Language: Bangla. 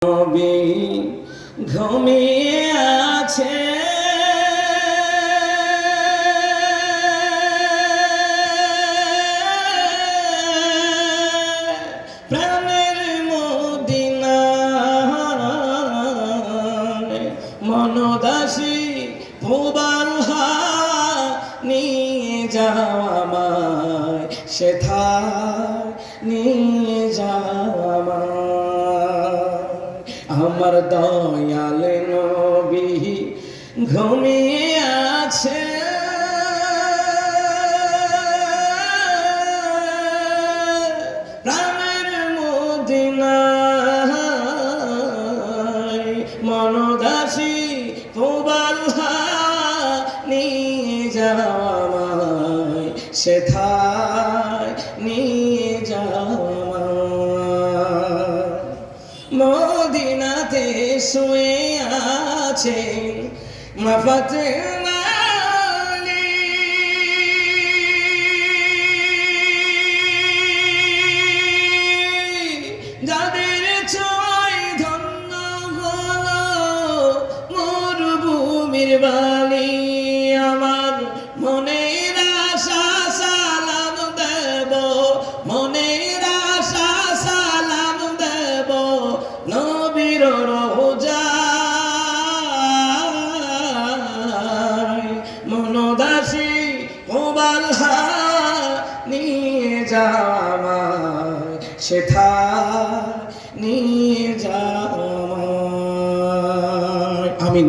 নবী ঘুমিয়ে আছে প্রাণের মদিনায় মনদাসী প্রবালহা নিয়ে যাওয়া আমায় সেথায় নিয়ে যাওয়া আমার দয়াল নবী ঘুমিয়ে আছে প্রাণের মদিনায় মনদাসী প্রবালহা নিয়ে যাওয়া আমায় সেথায় নিয়ে যাওয়া মদিনাতে শুয়ে আছে মা ফাতেমা আলী যাদের ছোঁয়ায় ধন্য হলো মরুভূমির বালি আমার মনের আশা সালাম দেব মনের আশা সালাম দেব নবীর রোজায় মনদাসী প্রবালহা নিয়ে যাওয়া আমায় সেথায় নিয়ে যাওয়া আমায় আমিন।